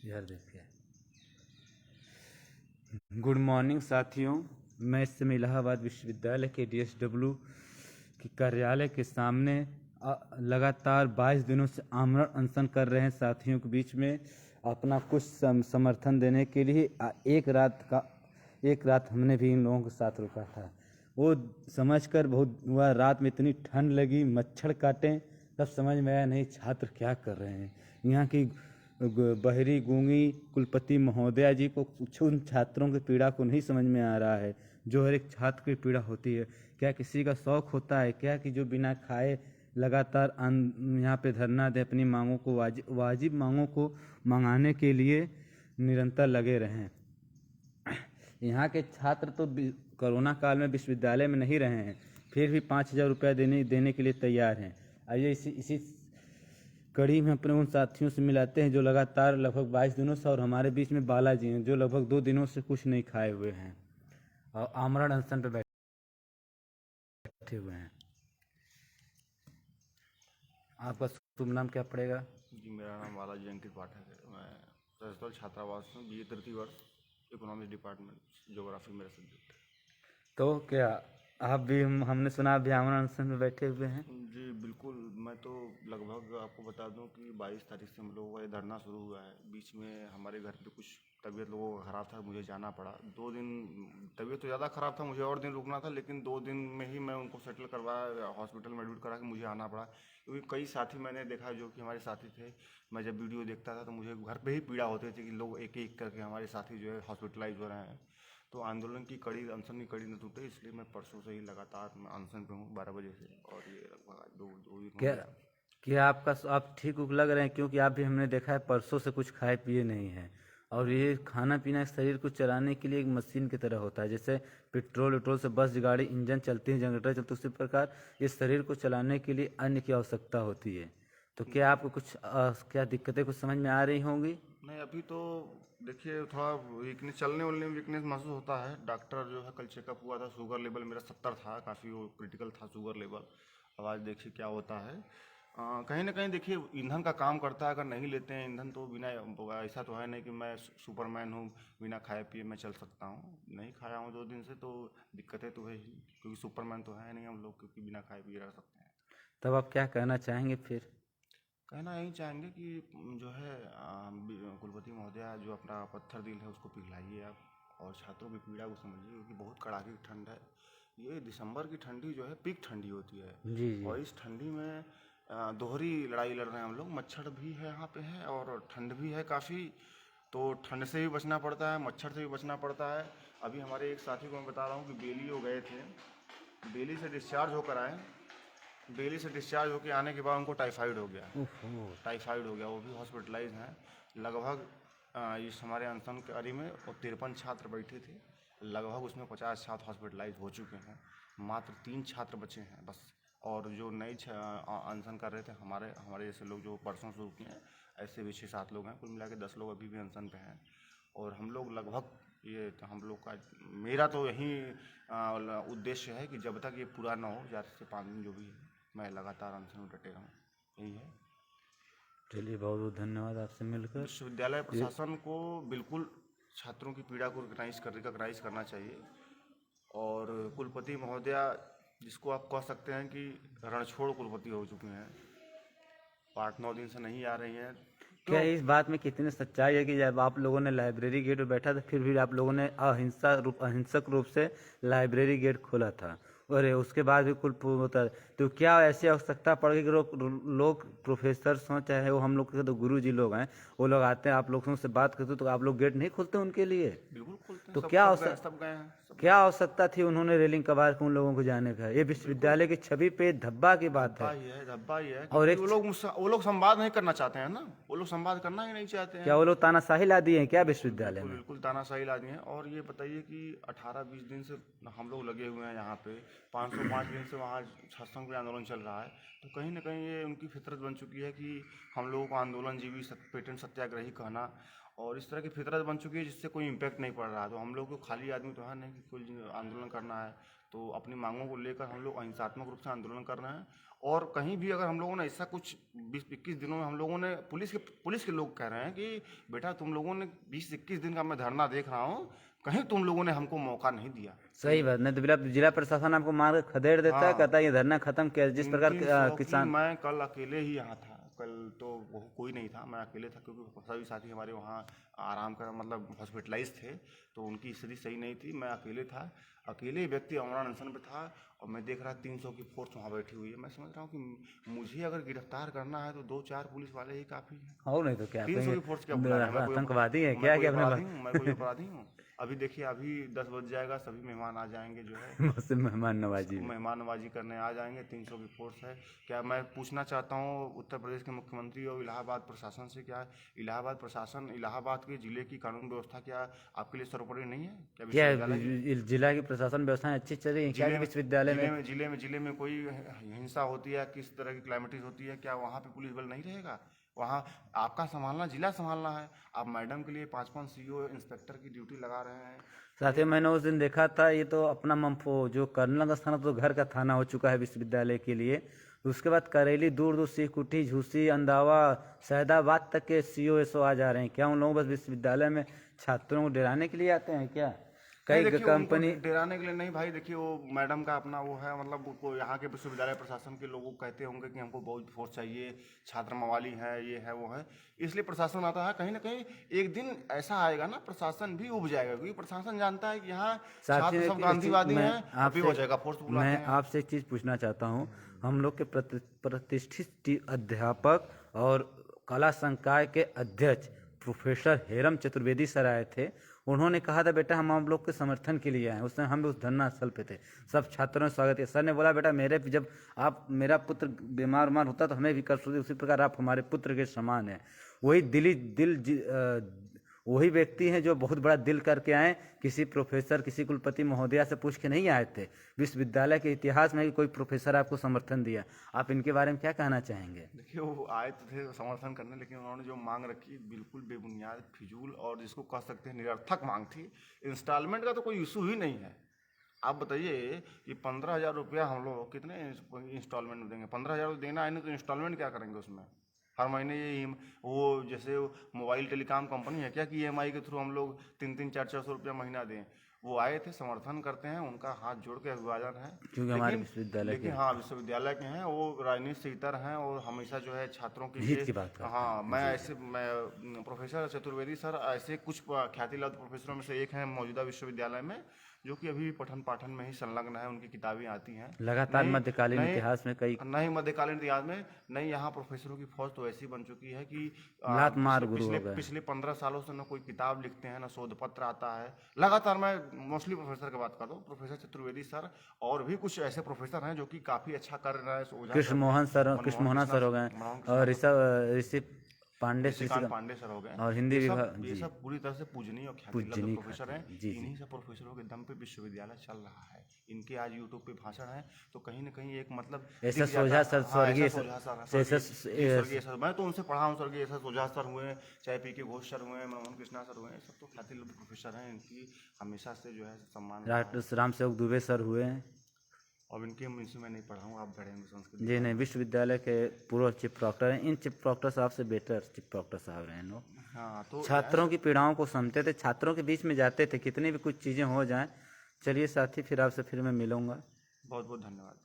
यार देखिए, good morning साथियों। मैं इस समय इलाहाबाद विश्वविद्यालय के DSW के कार्यालय के सामने लगातार 22 दिनों से आमरण अनशन कर रहे हैं साथियों के बीच में अपना कुछ समर्थन देने के लिए एक रात हमने भी इन लोगों के साथ रुका था। वो समझकर बहुत हुआ, रात में इतनी ठंड लगी, मच्छर काटे, तब समझ में आया नहीं छात्र क्या कर रहे हैं। यहाँ की बहरी गूंगी कुलपति महोदया जी को कुछ उन छात्रों की पीड़ा को नहीं समझ में आ रहा है जो हर एक छात्र की पीड़ा होती है। क्या किसी का शौक होता है क्या कि जो बिना खाए लगातार यहाँ पे धरना दे, अपनी मांगों को वाजिब मांगों को मंगाने के लिए निरंतर लगे रहें। यहाँ के छात्र तो कोरोना काल में विश्वविद्यालय में नहीं रहे हैं, फिर भी 5,000 रुपया देने के लिए तैयार हैं। आइए इसी कड़ी में अपने उन साथियों से मिलाते हैं जो लगातार लगभग 22 दिनों से, और हमारे बीच में बालाजी हैं जो लगभग 2 दिनों से कुछ नहीं खाए हुए हैं और आमरण अनशन पे बैठे हुए हैं। आपका शुभ नाम क्या पड़ेगा? जी, मेरा नाम बालाजी अंकित पाठक है। मैं सरस्वती छात्रावास में BA तृतीय वर्ष, इकोनॉमिक्स डिपार्टमेंट, ज्योग्राफी मेरा सब्जेक्ट है। तो क्या आप भी, हमने सुना, आप भी आमरण अनशन में बैठे हुए हैं? जी बिल्कुल, मैं तो लगभग आपको बता दूं कि 22 तारीख से हम लोगों का ये धरना शुरू हुआ है। बीच में हमारे घर पे कुछ तबीयत लोगों का ख़राब था, मुझे जाना पड़ा। 2 दिन तबीयत तो ज़्यादा ख़राब था, मुझे और दिन रुकना था, लेकिन 2 दिन में ही मैं उनको सेटल करवाया, हॉस्पिटल में एडमिट करा के मुझे आना पड़ा। क्योंकि कई साथी मैंने देखा जो कि हमारे साथी थे, मैं जब वीडियो देखता था तो मुझे घर पे ही पीड़ा होती थी कि लोग एक एक करके हमारे साथी जो है हॉस्पिटलाइज हो रहे हैं। तो आंदोलन की कड़ी, अनशन की कड़ी न टूटे, इसलिए मैं परसों से ही लगातार मैं अनशन पे हूँ 12 बजे से, और ये लगभग दो दिन हो क्या गया। क्या आप ठीक उक लग रहे हैं? क्योंकि आप भी, हमने देखा है, परसों से कुछ खाए पिए नहीं हैं। और ये खाना पीना शरीर को चलाने के लिए एक मशीन की तरह होता है। जैसे पेट्रोल वेट्रोल से बस गाड़ी इंजन चलती है, जनरेटर चलती है, उसी प्रकार ये शरीर को चलाने के लिए अन्न की आवश्यकता होती है। तो क्या आपको कुछ क्या दिक्कतें कुछ समझ में आ रही होंगी? नहीं, अभी तो देखिए थोड़ा वीकनेस, चलने वलने में वीकनेस महसूस होता है। डॉक्टर जो है कल चेकअप हुआ था, शुगर लेवल मेरा 70 था, काफ़ी वो क्रिटिकल था शुगर लेवल। अब आज देखिए क्या होता है। कहीं ना कहीं देखिए ईंधन का काम करता है, अगर नहीं लेते हैं ईंधन तो बिना, ऐसा तो है नहीं कि मैं सुपरमैन हूँ, बिना खाए पिए मैं चल सकता हूँ। नहीं खाया हूँ 2 दिन से तो दिक्कतें तो है ही, क्योंकि सुपरमैन तो है नहीं हम लोग, क्योंकि बिना खाए पिए रह सकते हैं। तब आप क्या कहना चाहेंगे फिर? कहना यही चाहेंगे कि जो है कुलपति महोदया जो अपना पत्थर दिल है उसको पिघलाइए आप, और छात्रों की पीड़ा को समझिए, क्योंकि बहुत कड़ाके की ठंड है। ये दिसंबर की ठंडी जो है पीक ठंडी होती है, जी जी। और इस ठंडी में दोहरी लड़ाई लड़ रहे हैं हम लोग। मच्छर भी है यहाँ पे है, और ठंड भी है काफ़ी, तो ठंड से भी बचना पड़ता है, मच्छर से भी बचना पड़ता है। अभी हमारे एक साथी को मैं बता रहा हूँ कि बेली हो गए थे, बेली से डिस्चार्ज होकर आए, बेली से डिस्चार्ज होकर आने के बाद उनको टाइफाइड हो गया। ओहो। टाइफाइड हो गया, वो भी हॉस्पिटलाइज हैं। लगभग इस हमारे अनशन कारी में 53 छात्र बैठे थे, लगभग उसमें 50 छात्र हॉस्पिटलाइज हो चुके हैं। मात्र 3 छात्र बचे हैं बस, और जो नए अनशन कर रहे थे हमारे हमारे जैसे लोग जो परसों शुरू किए हैं, ऐसे भी 6-7 लोग हैं, कुल मिला के 10 लोग अभी भी अनशन पे हैं। और हम लोग लगभग, ये तो हम लोग का, मेरा तो यही उद्देश्य है कि जब तक ये पूरा ना हो, ज़्यादा से 5 दिन जो भी है, मैं लगातार अनशन में डटे रहूँ, यही है। चलिए, बहुत बहुत धन्यवाद आपसे मिलकर। विश्वविद्यालय ये प्रशासन को बिल्कुल छात्रों की पीड़ा को रिकॉग्नाइज करना चाहिए, और कुलपति महोदया, जिसको आप कह सकते हैं कि रणछोड़ कुलपति हो चुके हैं, 8-9 दिन से नहीं आ रही हैं। क्या क्यों? इस बात में कितनी सच्चाई है कि जब आप लोगों ने लाइब्रेरी गेट पर बैठा था, फिर भी आप लोगों ने अहिंसक रूप से लाइब्रेरी गेट खोला था, और उसके बाद भी कुल होता है, तो क्या ऐसी आवश्यकता पड़ गई कि लोग प्रोफेसर हों, चाहे वो हम लोग के तो गुरु जी लोग हैं, वो लोग आते हैं, आप लोगों से बात करते तो आप लोग गेट नहीं खोलते उनके लिए? बिल्कुल खोलते हैं, तो सब क्या सब गए, सब गए हैं, सब क्या गए। आवश्यकता थी उन्होंने रेलिंग कबार के उन लोगों को जाने का? ये बिल्कुल विश्वविद्यालय की छवि पे धब्बा की बात धब्बा है। ही है, धब्बा ही है, और क्योंकि एक, वो लोग संवाद नहीं करना चाहते हैं ना, वो लोग संवाद करना ही नहीं चाहते हैं। क्या वो लोग तानाशाही ला दिए हैं क्या बिल्कुल विश्वविद्यालय बिल्कुल में? बिल्कुल तानाशाही ला दी है। और ये बताइए कि 18-20 दिन से हम लोग लगे हुए हैं यहाँ पे, 505 दिन से वहाँ सत्संग पे आंदोलन चल रहा है, तो कहीं ना कहीं ये उनकी फितरत बन चुकी है कि हम लोगों को आंदोलन जीवी पेटेंट सत्याग्रही कहना, और इस तरह की फितरत बन चुकी है जिससे कोई इम्पैक्ट नहीं पड़ रहा। तो हम लोग को खाली आदमी तो है नहीं कि कोई आंदोलन करना है, तो अपनी मांगों को लेकर हम लोग अहिंसात्मक रूप से आंदोलन कर रहे हैं। और कहीं भी अगर हम लोगों ने ऐसा कुछ 20-21 दिनों में हम लोगों ने पुलिस के लोग कह रहे हैं कि बेटा तुम लोगों ने 20-21 दिन का मैं धरना देख रहा हूँ, कहीं तुम लोगों ने हमको मौका नहीं दिया। सही बात, नहीं तो जिला प्रशासन आपको मार के खदेड़ देता है, हाँ। कहता है ये धरना खत्म किया। जिस प्रकार 300 की किसान, मैं कल अकेले ही यहाँ था, कल तो वो कोई नहीं था, मैं अकेले था क्योंकि सभी साथी हमारे वहाँ आराम कर मतलब हॉस्पिटलाइज थे, तो उनकी स्थिति सही नहीं थी, मैं अकेले था। अकेले व्यक्ति अमरण अनशन पे था और मैं देख रहा 300 की फोर्स वहाँ बैठी हुई है। मैं समझ रहा हूँ कि मुझे अगर गिरफ्तार करना है तो 2-4 पुलिस वाले ही काफ़ी हैं। और नहीं तो क्या, 300 की फोर्स क्या बुला रहे हैं? आतंकवादी है मैं क्या कोई कि अपने अपराधी हूँ? मैं कोई अपराधी हूँ? अभी देखिए, अभी 10 बज जाएगा, सभी मेहमान आ जाएंगे, जो है मुझसे मेहमान नवाजी में। मेहमान नवाजी करने आ जाएंगे। 300 की फोर्स है। क्या मैं पूछना चाहता हूँ उत्तर प्रदेश के मुख्यमंत्री और इलाहाबाद प्रशासन से, क्या इलाहाबाद प्रशासन, इलाहाबाद के जिले की कानून व्यवस्था क्या आपके लिए सर्वोपरि नहीं है? क्या क्या विश्वविद्यालय जिला की प्रशासन व्यवस्थाएं अच्छी चल रही है क्या कि विश्वविद्यालय में? जिले में कोई हिंसा होती है, किस तरह की क्लैमिटीज होती है, क्या वहाँ पे पुलिस बल नहीं रहेगा? वहाँ आपका संभालना, जिला संभालना है। आप मैडम के लिए 5-5 CO इंस्पेक्टर की ड्यूटी लगा रहे हैं। साथियों, मैंने उस दिन देखा था, ये तो अपना मंफो जो कर्नल का स्थान तो घर का थाना हो चुका है विश्वविद्यालय के लिए। उसके बाद करेली, दूर दूर सीकुठी, झूसी, अंदावा, सैदाबाद तक के CO आ जा रहे हैं। क्या उन लोगों बस विश्वविद्यालय में छात्रों को डराने के लिए आते हैं क्या? कई कंपनी डराने के लिए नहीं भाई, देखिए वो मैडम का अपना वो है, मतलब वो यहाँ के विश्वविद्यालय प्रशासन के लोग कहते होंगे कि हमको बहुत फोर्स चाहिए, छात्र मवाली है, ये है वो है, इसलिए प्रशासन आता है। कहीं ना कहीं एक दिन ऐसा आएगा ना, प्रशासन भी उब जाएगा, क्योंकि प्रशासन जानता है कि यहाँ छात्र सब गांधीवादी हैं, अभी हो जाएगा फोर्स बुलाते हैं। मैं आपसे एक चीज़ पूछना चाहता हूँ। हम लोग के प्रतिष्ठित अध्यापक और कला संकाय के अध्यक्ष प्रोफेसर हेरम चतुर्वेदी सर आए थे। उन्होंने कहा था बेटा हम आप लोग के समर्थन के लिए आए। उस समय हम भी उस धरना स्थल पे थे, सब छात्रों ने स्वागत किया। सर ने बोला बेटा जब आप मेरा पुत्र बीमार होता तो हमें भी कष्ट होती, उसी प्रकार आप हमारे पुत्र के समान हैं। वही व्यक्ति हैं जो बहुत बड़ा दिल करके आए, किसी प्रोफेसर, किसी कुलपति महोदया से पूछ के नहीं आए थे। विश्वविद्यालय के इतिहास में कोई प्रोफेसर आपको समर्थन दिया। आप इनके बारे में क्या कहना चाहेंगे? देखिए, वो आए तो थे समर्थन करने, लेकिन उन्होंने जो मांग रखी बिल्कुल बेबुनियाद, फिजूल और जिसको कह सकते हैं निरर्थक मांग थी। इंस्टॉलमेंट का तो कोई इशू ही नहीं है। आप बताइए, ये 15,000 रुपया हम लोग कितने इंस्टॉलमेंट में देंगे? 15,000 देना है नहीं तो इंस्टॉलमेंट क्या करेंगे उसमें? हर महीने ये वो जैसे मोबाइल टेलीकॉम कंपनी है क्या कि EMI के थ्रू हम लोग 300, 400 रुपया महीना दें? वो आए थे, समर्थन करते हैं, उनका हाथ जोड़ के अभिवादन है, क्योंकि हमारे विश्वविद्यालय के, हाँ विश्वविद्यालय के हैं, वो राजनीति से इतर हैं और हमेशा जो है छात्रों के हित की बात करते हैं। हाँ, मैं प्रोफेसर चतुर्वेदी सर ऐसे कुछ ख्याति लब्ध प्रोफेसरों में से एक हैं मौजूदा विश्वविद्यालय में, जो कि अभी पठन पाठन में ही संलग्न है। उनकी किताबें आती हैं लगातार मध्यकालीन इतिहास में कई नहीं, मध्यकालीन इतिहास में नहीं। यहाँ प्रोफेसरों की फौज तो ऐसी बन चुकी है कि लात मार गुरु हो गए। पिछले 15 सालों से न कोई किताब लिखते हैं, न शोध पत्र आता है। लगातार मैं मोस्टली प्रोफेसर की बात करता हूँ, प्रोफेसर चतुर्वेदी सर और भी कुछ ऐसे प्रोफेसर हैं जो कि काफी अच्छा कर रहे हैं। कृष्ण मोहन सर हो गए और ऋषि पांडे सर हो गए, और हिंदी विभाग, ये सब पूरी तरह से पूजनीय और ख्याति प्रोफेसर हैं। इन्हीं सब प्रोफेसरों के दम पे विश्वविद्यालय चल रहा है। इनके आज यूट्यूब पे भाषण है तो कहीं ना कहीं एक मतलब ऐसा सोझा सर, स्वर्गीय मैं तो उनसे पढ़ा हूँ। स्वर्गीय ऐसा सोझा सर हुए, चाहे PK घोष सर हुए, मनमोहन कृष्णा सर हुए, सब तो ख्याति लब्ध प्रोफेसर हैं। इनकी हमेशा से जो है सम्मान। राम सेवक दुबे सर हुए हैं। अब इनके मुझसे मैं नहीं पढ़ा हूँ, आप पढ़ेंगे संस्कृत जी नहीं, विश्वविद्यालय के पूर्व चीफ प्रॉक्टर हैं। इन चीफ प्रॉक्टर साहब से बेटर चीफ प्रॉक्टर साहब रहे लोग। हाँ, तो छात्रों की पीड़ाओं को समझते थे, छात्रों के बीच में जाते थे, कितनी भी कुछ चीज़ें हो जाएं। चलिए साथी, फिर आपसे फिर मैं मिलूंगा। बहुत बहुत धन्यवाद।